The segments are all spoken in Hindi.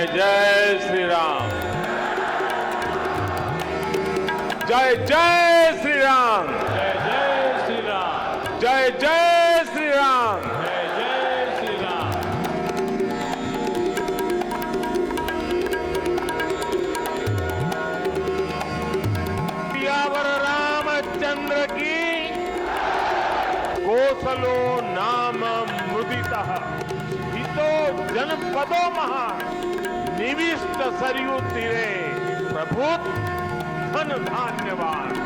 जय जय श्री राम। जय जय श्री राम। जय जय श्री राम। जय जय श्री राम। जय जय श्री राम। सियावर रामचंद्र की। कोसलो नाम मुदितः हितो जनपदो महा निविष्ट सरयू तीरे प्रभुत धन धान्यवान।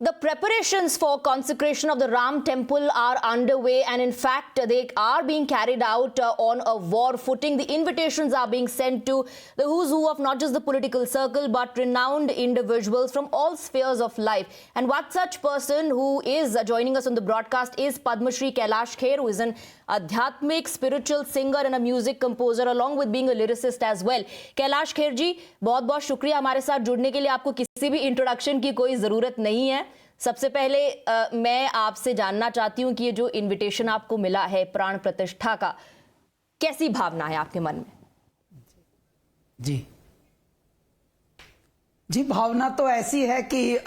The preparations for consecration of the Ram temple are underway, and in fact they are being carried out on a war footing. The invitations are being sent to the who's who of not just the political circle but renowned individuals from all spheres of life. And one such person who is joining us on the broadcast is Padma Shri Kailash Kher, who is an adhyatmic spiritual singer and a music composer along with being a lyricist as well. Kailash Kher ji, बहुत बहुत शुक्रिया हमारे साथ जुड़ने के लिए। आपको किसी भी इंट्रोडक्शन की कोई ज़रूरत नहीं है। सबसे पहले मैं आपसे जानना चाहती हूँ कि ये जो इनविटेशन आपको मिला है प्राण प्रतिष्ठा का, कैसी भावना है आपके मन में? जी भावना तो ऐसी है कि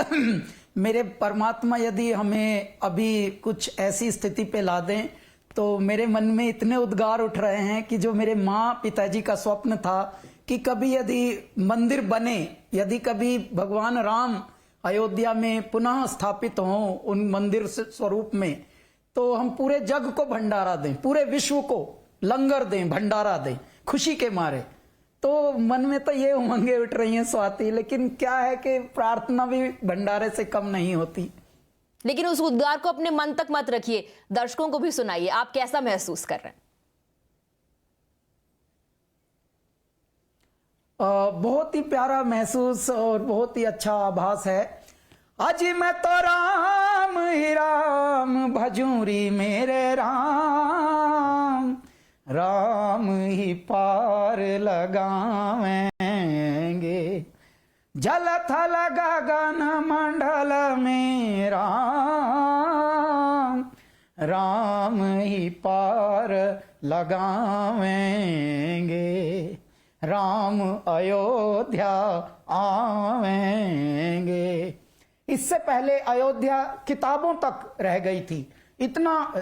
मेरे परमात्मा यदि हमें अभी कुछ ऐसी स्थिति पे ला दें तो मेरे मन में इतने उद्गार उठ रहे हैं कि जो मेरे माँ पिताजी का स्वप्न था कि कभी यदि मंदिर बने, यदि कभी भगवान राम अयोध्या में पुनः स्थापित हों उन मंदिर स्वरूप में, तो हम पूरे जग को भंडारा दें, पूरे विश्व को लंगर दें, भंडारा दें खुशी के मारे। तो मन में तो ये उमंगें उठ रही हैं स्वाति, लेकिन क्या है कि प्रार्थना भी भंडारे से कम नहीं होती। लेकिन उस उद्गार को अपने मन तक मत रखिए, दर्शकों को भी सुनाइए। आप कैसा महसूस कर रहे हैं? बहुत ही प्यारा महसूस और बहुत ही अच्छा आभास है। अजी मैं तो राम ही राम भजूरी मेरे राम, राम ही पार लगावेंगे। जल थल गगन मंडल में राम, राम ही पार लगावेंगे। राम अयोध्या आवेंगे। इससे पहले अयोध्या किताबों तक रह गई थी, इतना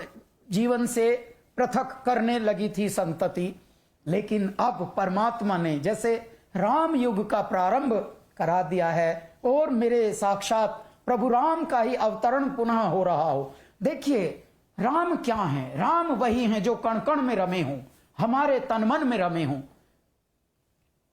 जीवन से पृथक करने लगी थी संतति। लेकिन अब परमात्मा ने जैसे राम युग का प्रारंभ करा दिया है और मेरे साक्षात प्रभु राम का ही अवतरण पुनः हो रहा हो। देखिए राम क्या है? राम वही हैं जो कण कण में रमे हों, हमारे तन मन में रमे हों।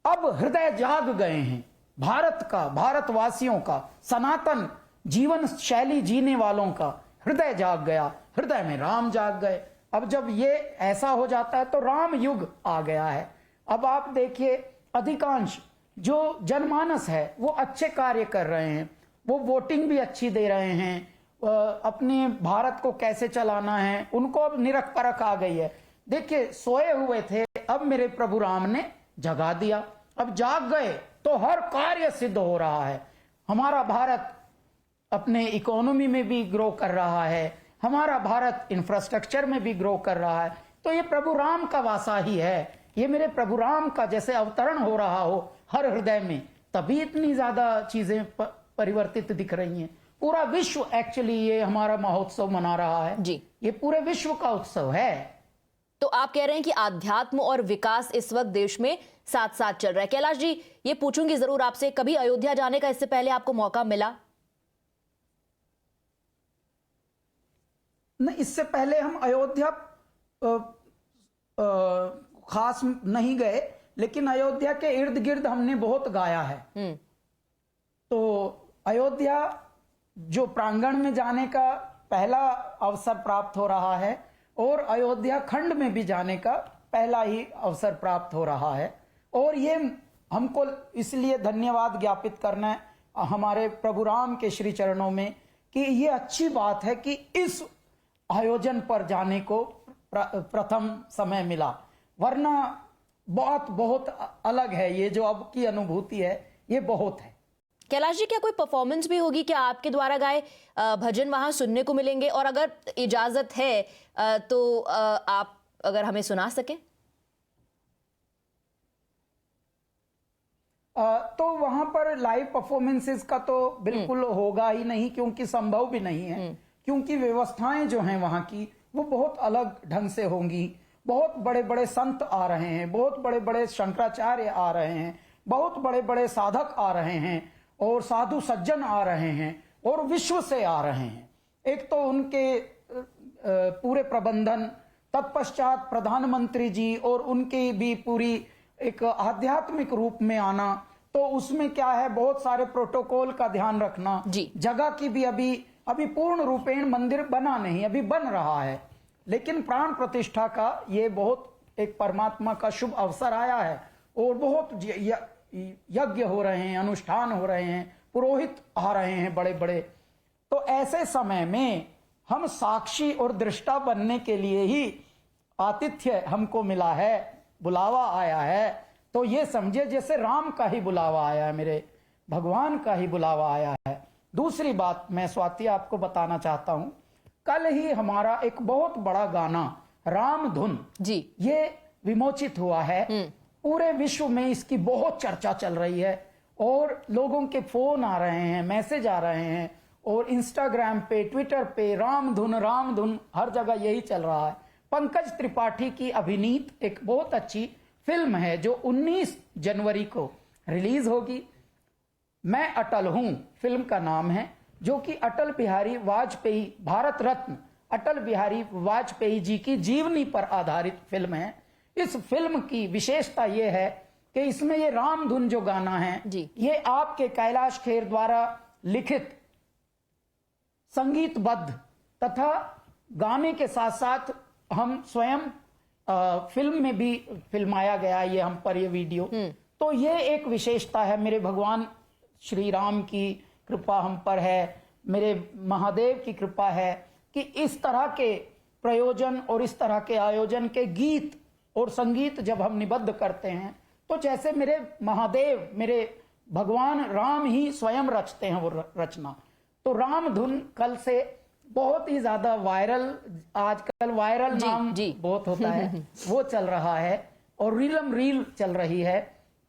अब हृदय जाग गए हैं भारत का, भारतवासियों का, सनातन जीवन शैली जीने वालों का हृदय जाग गया, हृदय में राम जाग गए। अब जब ये ऐसा हो जाता है तो राम युग आ गया है। अब आप देखिए अधिकांश जो जनमानस है वो अच्छे कार्य कर रहे हैं, वो वोटिंग भी अच्छी दे रहे हैं, अपने भारत को कैसे चलाना है उनको अब निरख परख आ गई है। देखिए सोए हुए थे, अब मेरे प्रभु राम ने जगा दिया, अब जाग गए तो हर कार्य सिद्ध हो रहा है। हमारा भारत अपने इकोनॉमी में भी ग्रो कर रहा है, हमारा भारत इंफ्रास्ट्रक्चर में भी ग्रो कर रहा है। तो ये प्रभु राम का वासा ही है। ये मेरे प्रभु राम का जैसे अवतरण हो रहा हो हर हृदय में, तभी इतनी ज्यादा चीजें परिवर्तित दिख रही हैं। पूरा विश्व एक्चुअली ये हमारा महोत्सव मना रहा है जी, ये पूरे विश्व का उत्सव है। तो आप कह रहे हैं कि आध्यात्म और विकास इस वक्त देश में साथ साथ चल रहा है। कैलाश जी, ये पूछूंगी जरूर आपसे, कभी अयोध्या जाने का इससे पहले आपको मौका मिला? नहीं, इससे पहले हम अयोध्या खास नहीं गए, लेकिन अयोध्या के इर्द गिर्द हमने बहुत गाया है। तो अयोध्या जो प्रांगण में जाने का पहला अवसर प्राप्त हो रहा है और अयोध्या खंड में भी जाने का पहला ही अवसर प्राप्त हो रहा है। और ये हमको इसलिए धन्यवाद ज्ञापित करना है हमारे प्रभु राम के श्री चरणों में कि ये अच्छी बात है कि इस आयोजन पर जाने को प्रथम समय मिला, वरना बहुत बहुत अलग है। ये जो अब की अनुभूति है ये बहुत है। कैलाश जी, क्या कोई परफॉर्मेंस भी होगी? क्या आपके द्वारा गाए भजन वहां सुनने को मिलेंगे? और अगर इजाजत है तो आप अगर हमें सुना सके। तो वहां पर लाइव परफॉर्मेंसेस का तो बिल्कुल होगा ही नहीं, क्योंकि संभव भी नहीं है, क्योंकि व्यवस्थाएं जो हैं वहां की वो बहुत अलग ढंग से होंगी। बहुत बड़े बड़े संत आ रहे हैं, बहुत बड़े बड़े शंकराचार्य आ रहे हैं, बहुत बड़े बड़े साधक आ रहे हैं, और साधु सज्जन आ रहे हैं, और विश्व से आ रहे हैं। एक तो उनके पूरे प्रबंधन, तत्पश्चात प्रधानमंत्री जी और उनकी भी पूरी एक आध्यात्मिक रूप में आना, तो उसमें क्या है, बहुत सारे प्रोटोकॉल का ध्यान रखना जी। जगह की भी अभी पूर्ण रूपेण मंदिर बना नहीं, अभी बन रहा है, लेकिन प्राण प्रतिष्ठा का ये बहुत एक परमात्मा का शुभ अवसर आया है, और बहुत यज्ञ हो रहे हैं, अनुष्ठान हो रहे हैं, पुरोहित आ रहे हैं बड़े बड़े। तो ऐसे समय में हम साक्षी और दृष्टा बनने के लिए ही आतिथ्य हमको मिला है, बुलावा आया है। तो ये समझे जैसे राम का ही बुलावा आया है, मेरे भगवान का ही बुलावा आया है। दूसरी बात मैं स्वाति आपको बताना चाहता हूं, कल ही हमारा एक बहुत बड़ा गाना राम धुन जी ये विमोचित हुआ है। पूरे विश्व में इसकी बहुत चर्चा चल रही है, और लोगों के फोन आ रहे हैं, मैसेज आ रहे हैं, और इंस्टाग्राम पे, ट्विटर पे राम धुन हर जगह यही चल रहा है। पंकज त्रिपाठी की अभिनीत एक बहुत अच्छी फिल्म है जो 19 जनवरी को रिलीज होगी। मैं अटल हूं फिल्म का नाम है, जो कि अटल बिहारी वाजपेयी, भारत रत्न अटल बिहारी वाजपेयी जी की जीवनी पर आधारित फिल्म है। इस फिल्म की विशेषता यह है कि इसमें ये राम धुन जो गाना है जी। ये आपके कैलाश खेर द्वारा लिखित, संगीतबद्ध तथा गाने के साथ साथ हम स्वयं फिल्म में भी फिल्माया गया ये हम पर ये वीडियो। तो ये एक विशेषता है, मेरे भगवान श्री राम की कृपा हम पर है, मेरे महादेव की कृपा है कि इस तरह के प्रयोजन और इस तरह के आयोजन के गीत और संगीत जब हम निबद्ध करते हैं, तो जैसे मेरे महादेव, मेरे भगवान राम ही स्वयं रचते हैं वो रचना। तो राम धुन कल से बहुत ही ज्यादा वायरल, आजकल वायरल नाम जी। बहुत होता है वो चल रहा है, और रील चल रही है।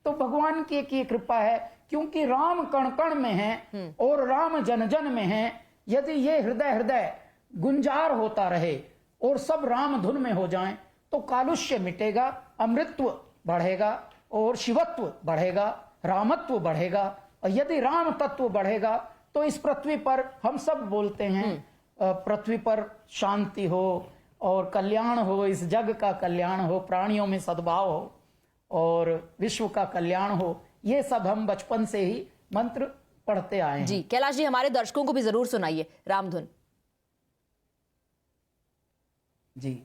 तो भगवान की एक ये कृपा है, क्योंकि राम कण कण में है और राम जन जन में है। यदि ये हृदय हृदय गुंजार होता रहे और सब राम धुन में हो जाएं, तो कालुष्य मिटेगा, अमृतत्व बढ़ेगा और शिवत्व बढ़ेगा, रामत्व बढ़ेगा। और यदि राम तत्व बढ़ेगा तो इस पृथ्वी पर हम सब बोलते हैं पृथ्वी पर शांति हो और कल्याण हो, इस जग का कल्याण हो, प्राणियों में सद्भाव हो और विश्व का कल्याण हो। ये सब हम बचपन से ही मंत्र पढ़ते आए हैं। जी कैलाश जी, हमारे दर्शकों को भी जरूर सुनाइए रामधुन। जी।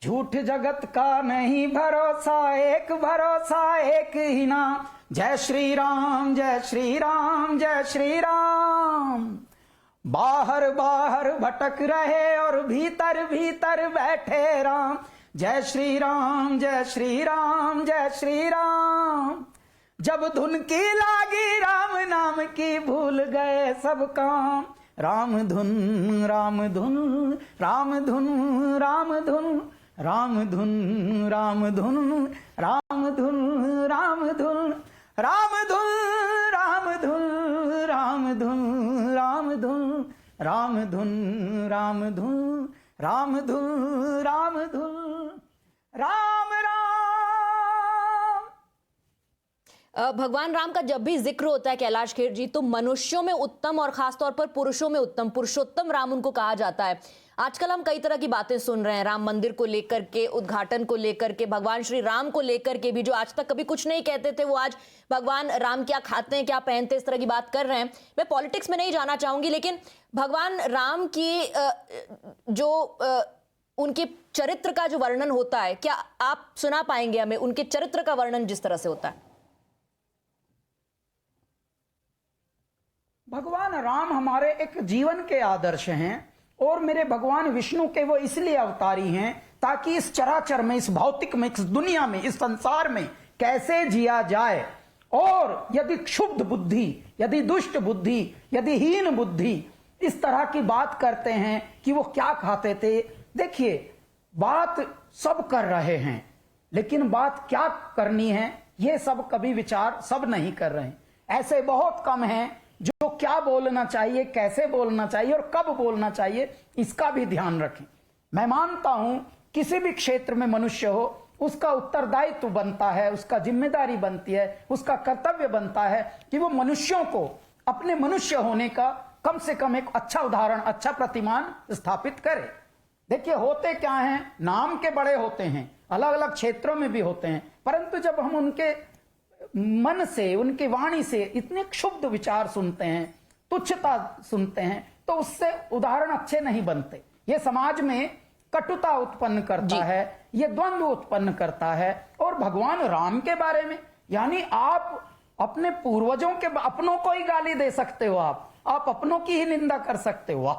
झूठ जगत का नहीं भरोसा, एक भरोसा एक ही नाम। जय श्री राम, जय श्री राम, जय श्री राम। बाहर बाहर भटक रहे और भीतर भीतर बैठे राम। जय श्री राम, जय श्री राम, जय श्री राम। जब धुन की लागी राम नाम की, भूल गए सब काम। राम धुन, राम धुन, राम धुन, राम धुन, राम धुन, राम धुन, राम धुन, राम धुन, राम धुन, राम धुन, राम धुन, राम धुन, राम धुन, राम धुन, राम धुन, राम धुन, राम राम। भगवान राम का जब भी जिक्र होता है कैलाश खेर जी, तो मनुष्यों में उत्तम और खासतौर पर पुरुषों में उत्तम, पुरुषोत्तम राम उनको कहा जाता है। आजकल हम कई तरह की बातें सुन रहे हैं, राम मंदिर को लेकर के, उद्घाटन को लेकर के, भगवान श्री राम को लेकर के भी, जो आज तक कभी कुछ नहीं कहते थे वो आज भगवान राम क्या खाते हैं, क्या पहनते हैं, इस तरह की बात कर रहे हैं। मैं पॉलिटिक्स में नहीं जाना चाहूंगी, लेकिन भगवान राम की जो उनके चरित्र का जो वर्णन होता है, क्या आप सुना पाएंगे हमें उनके चरित्र का वर्णन जिस तरह से होता है? भगवान राम हमारे एक जीवन के आदर्श हैं, और मेरे भगवान विष्णु के वो इसलिए अवतारी हैं ताकि इस चराचर में, इस भौतिक में, इस दुनिया में, इस संसार में कैसे जिया जाए। और यदि क्षुब्ध बुद्धि, यदि दुष्ट बुद्धि, यदि हीन बुद्धि इस तरह की बात करते हैं कि वो क्या खाते थे, देखिए बात सब कर रहे हैं, लेकिन बात क्या करनी है ये सब कभी विचार सब नहीं कर रहे हैं। ऐसे बहुत कम हैं जो क्या बोलना चाहिए, कैसे बोलना चाहिए और कब बोलना चाहिए, इसका भी ध्यान रखें। मैं मानता हूं किसी भी क्षेत्र में मनुष्य हो, उसका उत्तरदायित्व बनता है, उसका जिम्मेदारी बनती है, उसका कर्तव्य बनता है कि वो मनुष्यों को अपने मनुष्य होने का कम से कम एक अच्छा उदाहरण, अच्छा प्रतिमान स्थापित करे। देखिए होते क्या हैं, नाम के बड़े होते हैं, अलग अलग क्षेत्रों में भी होते हैं, परंतु जब हम उनके मन से, उनकी वाणी से इतने क्षुब्ध विचार सुनते हैं, तुच्छता सुनते हैं, तो उससे उदाहरण अच्छे नहीं बनते। ये समाज में कटुता उत्पन्न करता है, ये द्वंद्व उत्पन्न करता है। और भगवान राम के बारे में, यानी आप अपने पूर्वजों के अपनों को ही गाली दे सकते हो, आप अपनों की ही निंदा कर सकते हो।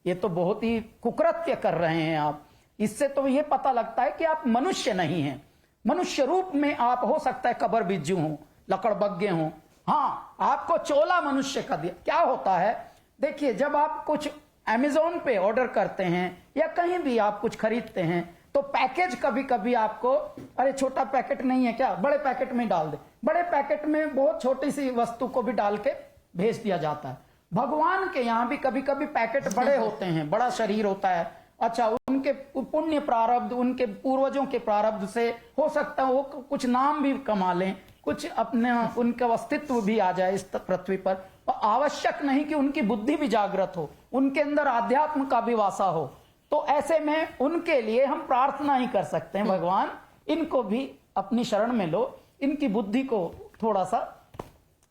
ये तो बहुत ही कुकृत्य कर रहे हैं आप। इससे तो ये पता लगता है कि आप मनुष्य नहीं हैं। मनुष्य रूप में आप हो सकता है कबर बिज्जू हो, लकड़बग्गे हो, हाँ आपको चोला मनुष्य का दिया। क्या होता है, देखिए जब आप कुछ अमेज़न पे ऑर्डर करते हैं या कहीं भी आप कुछ खरीदते हैं तो पैकेज कभी कभी आपको, अरे छोटा पैकेट नहीं है क्या, बड़े पैकेट में डाल दे। बड़े पैकेट में बहुत छोटी सी वस्तु को भी डाल के भेज दिया जाता है। भगवान के यहाँ भी कभी कभी पैकेट बड़े होते हैं, बड़ा शरीर होता है। अच्छा, उनके पुण्य प्रारब्ध, उनके पूर्वजों के प्रारब्ध से हो सकता है वो कुछ नाम भी कमा लें, कुछ अपने उनका अस्तित्व भी आ जाए इस पृथ्वी पर। आवश्यक नहीं कि उनकी बुद्धि भी जागृत हो, उनके अंदर आध्यात्म का भी वासा हो। तो ऐसे में उनके लिए हम प्रार्थना ही कर सकते हैं, भगवान इनको भी अपनी शरण में लो, इनकी बुद्धि को थोड़ा सा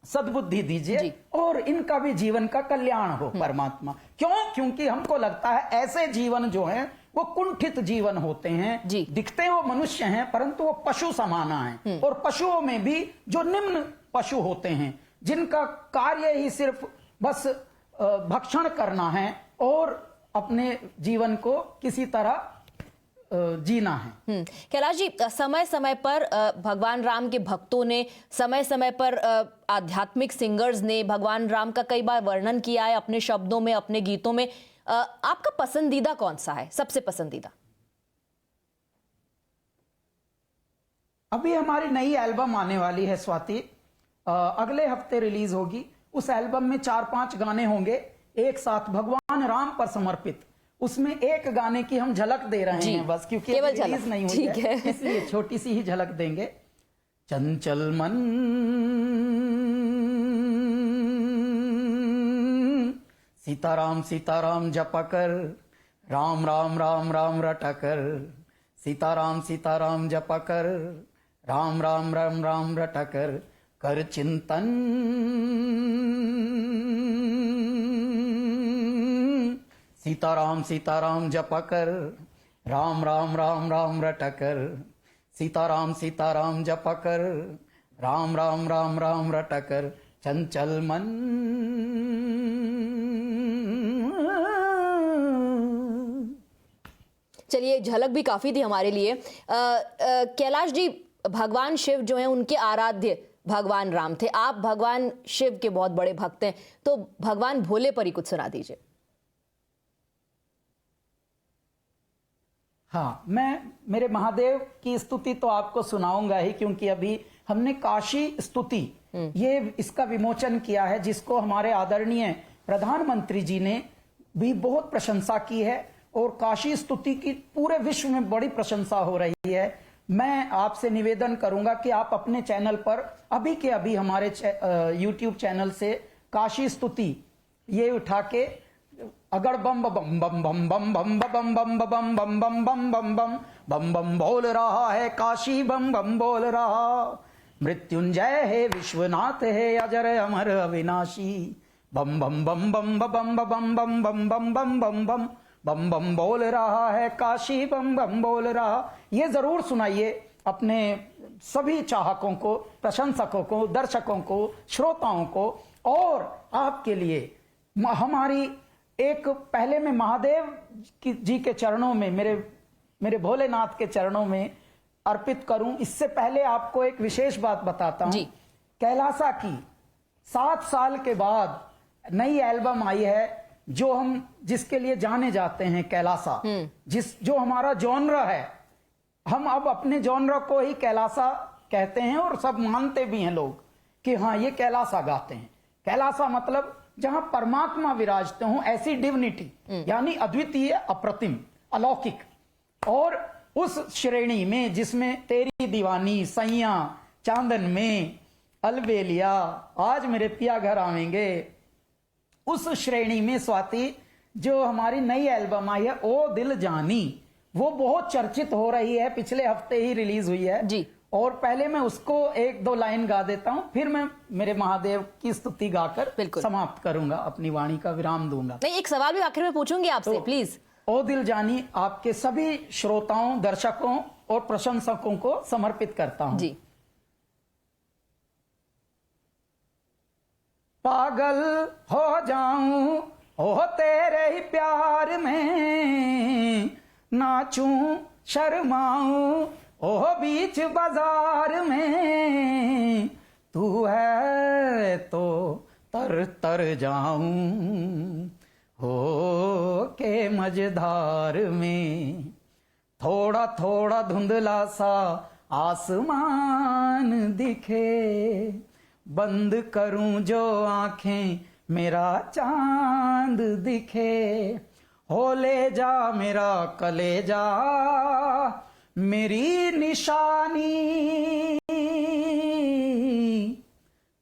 सद्बुद्धि दीजिए और इनका भी जीवन का कल्याण हो परमात्मा। क्यों? क्योंकि हमको लगता है ऐसे जीवन जो है वो कुंठित जीवन होते हैं। दिखते वो मनुष्य हैं परंतु वो पशु समाना है। और पशुओं में भी जो निम्न पशु होते हैं, जिनका कार्य ही सिर्फ बस भक्षण करना है और अपने जीवन को किसी तरह जीना है। कैलाश जी, समय समय पर भगवान राम के भक्तों ने, समय समय पर आध्यात्मिक सिंगर्स ने भगवान राम का कई बार वर्णन किया है अपने शब्दों में, अपने गीतों में। आपका पसंदीदा कौन सा है, सबसे पसंदीदा? अभी हमारी नई एल्बम आने वाली है स्वाति, अगले हफ्ते रिलीज होगी। उस एल्बम में 4-5 गाने होंगे एक साथ भगवान राम पर समर्पित। उसमें एक गाने की हम झलक दे रहे हैं बस, क्योंकि रिलीज नहीं हुई है, इसलिए छोटी सी ही झलक देंगे। चंचल मन सीताराम सीताराम जपकर, राम राम राम राम रटकर, सीताराम सीताराम जपकर, राम राम राम राम रटकर, कर चिंतन सीताराम सीताराम जपकर, राम राम राम राम रटकर, सीताराम सीताराम जपकर, राम राम राम राम रटकर, चंचल मन। चलिए, झलक भी काफी थी हमारे लिए। कैलाश जी, भगवान शिव जो हैं उनके आराध्य भगवान राम थे, आप भगवान शिव के बहुत बड़े भक्त हैं, तो भगवान भोले पर ही कुछ सुना दीजिए। हाँ, मैं मेरे महादेव की स्तुति तो आपको सुनाऊंगा ही, क्योंकि अभी हमने काशी स्तुति ये इसका विमोचन किया है, जिसको हमारे आदरणीय प्रधानमंत्री जी ने भी बहुत प्रशंसा की है और काशी स्तुति की पूरे विश्व में बड़ी प्रशंसा हो रही है। मैं आपसे निवेदन करूंगा कि आप अपने चैनल पर अभी के अभी हमारे YouTube चैनल से काशी स्तुति ये उठा के अगड़ बम बम बम बम बम बम बम बम बम बम बम बम बम बम बम बम बोल रहा है काशी, बम बम बोल रहा, मृत्युंजय है विश्वनाथ है अजर अमर अविनाशी, बम बम बम बम बम बम बम बम बम बम बम बम बम बम बोल रहा है काशी, बम बम बोल रहा। ये जरूर सुनाइए अपने सभी चाहकों को, प्रशंसकों को, दर्शकों को, श्रोताओं को। और आपके लिए हमारी एक, पहले मैं महादेव जी के चरणों में, मेरे भोलेनाथ के चरणों में अर्पित करूं, इससे पहले आपको एक विशेष बात बताता हूं। कैलासा की 7 साल के बाद नई एल्बम आई है, जो हम जिसके लिए जाने जाते हैं, कैलासा, जो हमारा जॉनर है। हम अब अपने जॉनर को ही कैलासा कहते हैं और सब मानते भी हैं लोग कि हाँ ये कैलासा गाते हैं। कैलासा मतलब जहां परमात्मा विराजते हों, ऐसी डिविनिटी, यानी अद्वितीय, अप्रतिम, अलौकिक। और उस श्रेणी में जिसमें तेरी दीवानी, सैया, चांदन में, अलबेलिया, आज मेरे पिया घर आवेंगे, उस श्रेणी में स्वाति जो हमारी नई एल्बम आई है ओ दिल जानी, वो बहुत चर्चित हो रही है, पिछले हफ्ते ही रिलीज हुई है जी। और पहले मैं उसको 1-2 लाइन गा देता हूं, फिर मैं मेरे महादेव की स्तुति गाकर बिल्कुल समाप्त करूंगा, अपनी वाणी का विराम दूंगा। नहीं, एक सवाल भी आखिर में पूछूंगी आपसे, प्लीज। ओ दिल जानी आपके सभी श्रोताओं, दर्शकों और प्रशंसकों को समर्पित करता हूं। जी। पागल हो जाऊं ओ तेरे ही प्यार में, नाचूं शर्माऊं ओ बीच बाजार में, तू है तो तर तर जाऊं हो के मझधार में, थोड़ा थोड़ा धुंधला सा आसमान दिखे, बंद करूं जो आंखें मेरा चांद दिखे, हो ले जा मेरा कलेजा मेरी निशानी,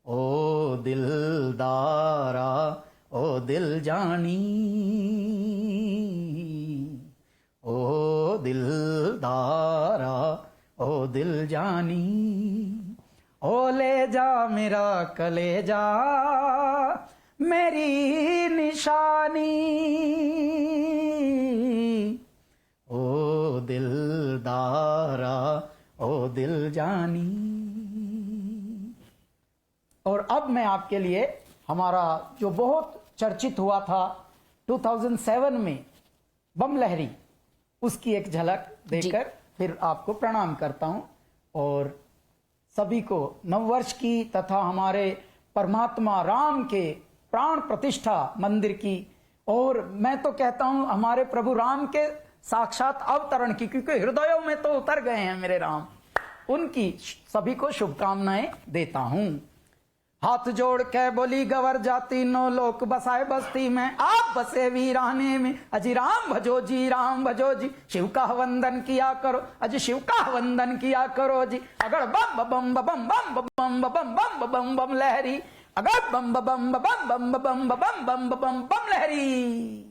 ओ दिलदारा ओ दिल जानी, ओ दिलदारा ओ दिल जानी, ओ ले जा मेरा कलेजा मेरी निशानी, ओ दिलदारा ओ दिल जानी। और अब मैं आपके लिए हमारा जो बहुत चर्चित हुआ था 2007 में बम लहरी, उसकी एक झलक देकर फिर आपको प्रणाम करता हूं और सभी को नववर्ष की तथा हमारे परमात्मा राम के प्राण प्रतिष्ठा मंदिर की, और मैं तो कहता हूं हमारे प्रभु राम के साक्षात अवतरण की, क्योंकि हृदयों में तो उतर गए हैं मेरे राम, उनकी सभी को शुभकामनाएं देता हूं। हाथ जोड़ के बोली गवर जाति, 9 लोक बसाए बस्ती में, आप बसे वीराने में, अजी राम भजो जी, राम भजो जी, शिव का वंदन किया करो, अजी शिव का वंदन किया करो जी, अगर बम बम बम बम बम बम बम बम बम बम लहरी, अगर बम बम बम बम बम बम बम बम बम बम लहरी।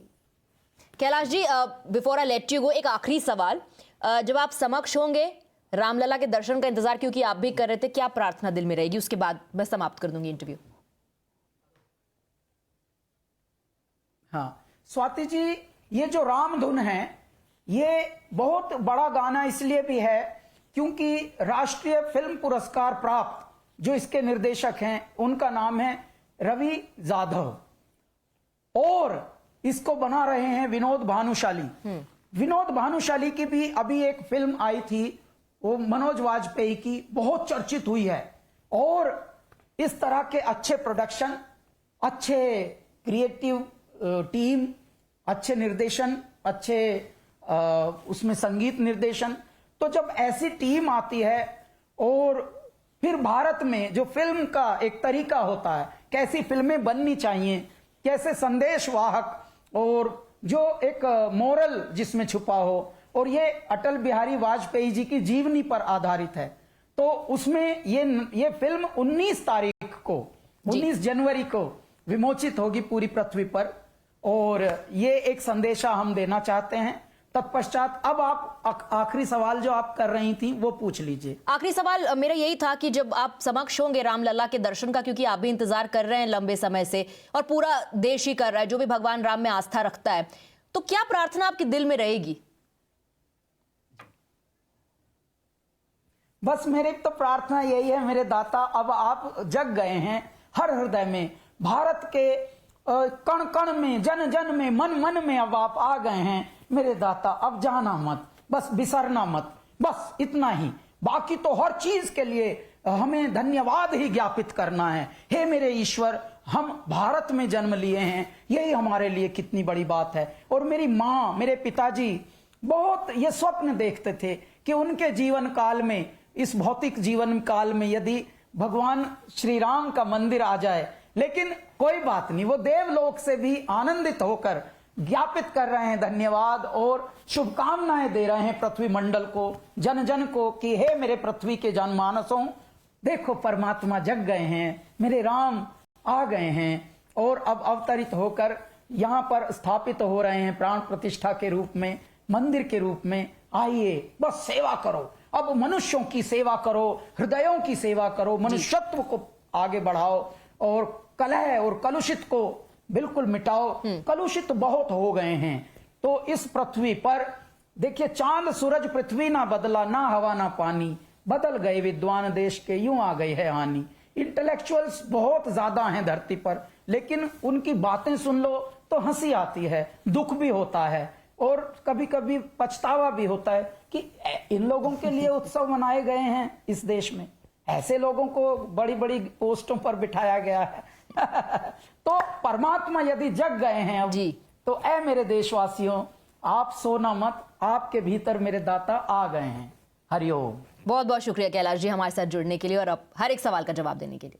Kailash ji, before I let you go, एक आखिरी सवाल, जब आप समक्ष होंगे रामलला के दर्शन का इंतजार क्योंकि आप भी कर रहे थे, क्या प्रार्थना दिल में रहेगी? उसके बाद मैं समाप्त कर दूंगी इंटरव्यू। हाँ स्वाति जी, ये जो रामधुन है ये बहुत बड़ा गाना इसलिए भी है क्योंकि राष्ट्रीय फिल्म पुरस्कार प्राप्त जो इसके निर्देशक हैं उनका नाम है रवि जाधव, और इसको बना रहे हैं विनोद भानुशाली। विनोद भानुशाली की भी अभी एक फिल्म आई थी, वो मनोज वाजपेयी की, बहुत चर्चित हुई है। और इस तरह के अच्छे प्रोडक्शन, अच्छे क्रिएटिव टीम, अच्छे निर्देशन, अच्छे उसमें संगीत निर्देशन, तो जब ऐसी टीम आती है और फिर भारत में जो फिल्म का एक तरीका होता है, कैसी फिल्में बननी चाहिए, कैसे संदेश वाहक और जो एक मोरल जिसमें छुपा हो, और ये अटल बिहारी वाजपेयी जी की जीवनी पर आधारित है, तो उसमें ये फिल्म 19 तारीख को, 19 जनवरी को विमोचित होगी पूरी पृथ्वी पर, और ये एक संदेशा हम देना चाहते हैं। तत्पश्चात अब आप आखिरी सवाल जो आप कर रही थी वो पूछ लीजिए। आखिरी सवाल मेरा यही था कि जब आप समक्ष होंगे रामलला के दर्शन का, क्योंकि आप भी इंतजार कर रहे हैं लंबे समय से और पूरा देश ही कर रहा है जो भी भगवान राम में आस्था रखता है, तो क्या प्रार्थना आपके दिल में रहेगी? बस मेरी तो प्रार्थना यही है मेरे दाता, अब आप जग गए हैं हर हृदय में, भारत के कण कण में, जन जन में, मन मन में अब आप आ गए हैं मेरे दाता। अब जाना मत, बस बिसरना मत, बस इतना ही। बाकी तो हर चीज के लिए हमें धन्यवाद ही ज्ञापित करना है। हे मेरे ईश्वर, हम भारत में जन्म लिए हैं, यही हमारे लिए कितनी बड़ी बात है। और मेरी माँ, मेरे पिताजी बहुत ये स्वप्न देखते थे कि उनके जीवन काल में इस भौतिक जीवन काल में यदि भगवान श्री राम का मंदिर आ जाए, लेकिन कोई बात नहीं, वो देवलोक से भी आनंदित होकर ज्ञापित कर रहे हैं धन्यवाद और शुभकामनाएं दे रहे हैं पृथ्वी मंडल को, जन जन को, कि हे मेरे पृथ्वी के जनमानसों, देखो परमात्मा जग गए हैं, मेरे राम आ गए हैं और अब अवतरित होकर यहाँ पर स्थापित हो रहे हैं प्राण प्रतिष्ठा के रूप में, मंदिर के रूप में। आइए बस सेवा करो, अब मनुष्यों की सेवा करो, हृदयों की सेवा करो, मनुष्यत्व को आगे बढ़ाओ और कलह और कलुषित को बिल्कुल मिटाओ। कलुषित बहुत हो गए हैं। तो इस पृथ्वी पर देखिए, चांद सूरज पृथ्वी ना बदला, ना हवा ना पानी, बदल गए विद्वान देश के, यूं आ गई है हानि। इंटेलेक्चुअल्स बहुत ज्यादा हैं धरती पर, लेकिन उनकी बातें सुन लो तो हंसी आती है, दुख भी होता है और कभी कभी पछतावा भी होता है कि इन लोगों के लिए उत्सव मनाए गए हैं इस देश में, ऐसे लोगों को बड़ी बड़ी पोस्टों पर बिठाया गया है। तो परमात्मा यदि जग गए हैं अब, तो ऐ मेरे देशवासियों, आप सोना मत, आपके भीतर मेरे दाता आ गए हैं। हरिओम। बहुत बहुत शुक्रिया कैलाश जी हमारे साथ जुड़ने के लिए और अब हर एक सवाल का जवाब देने के लिए।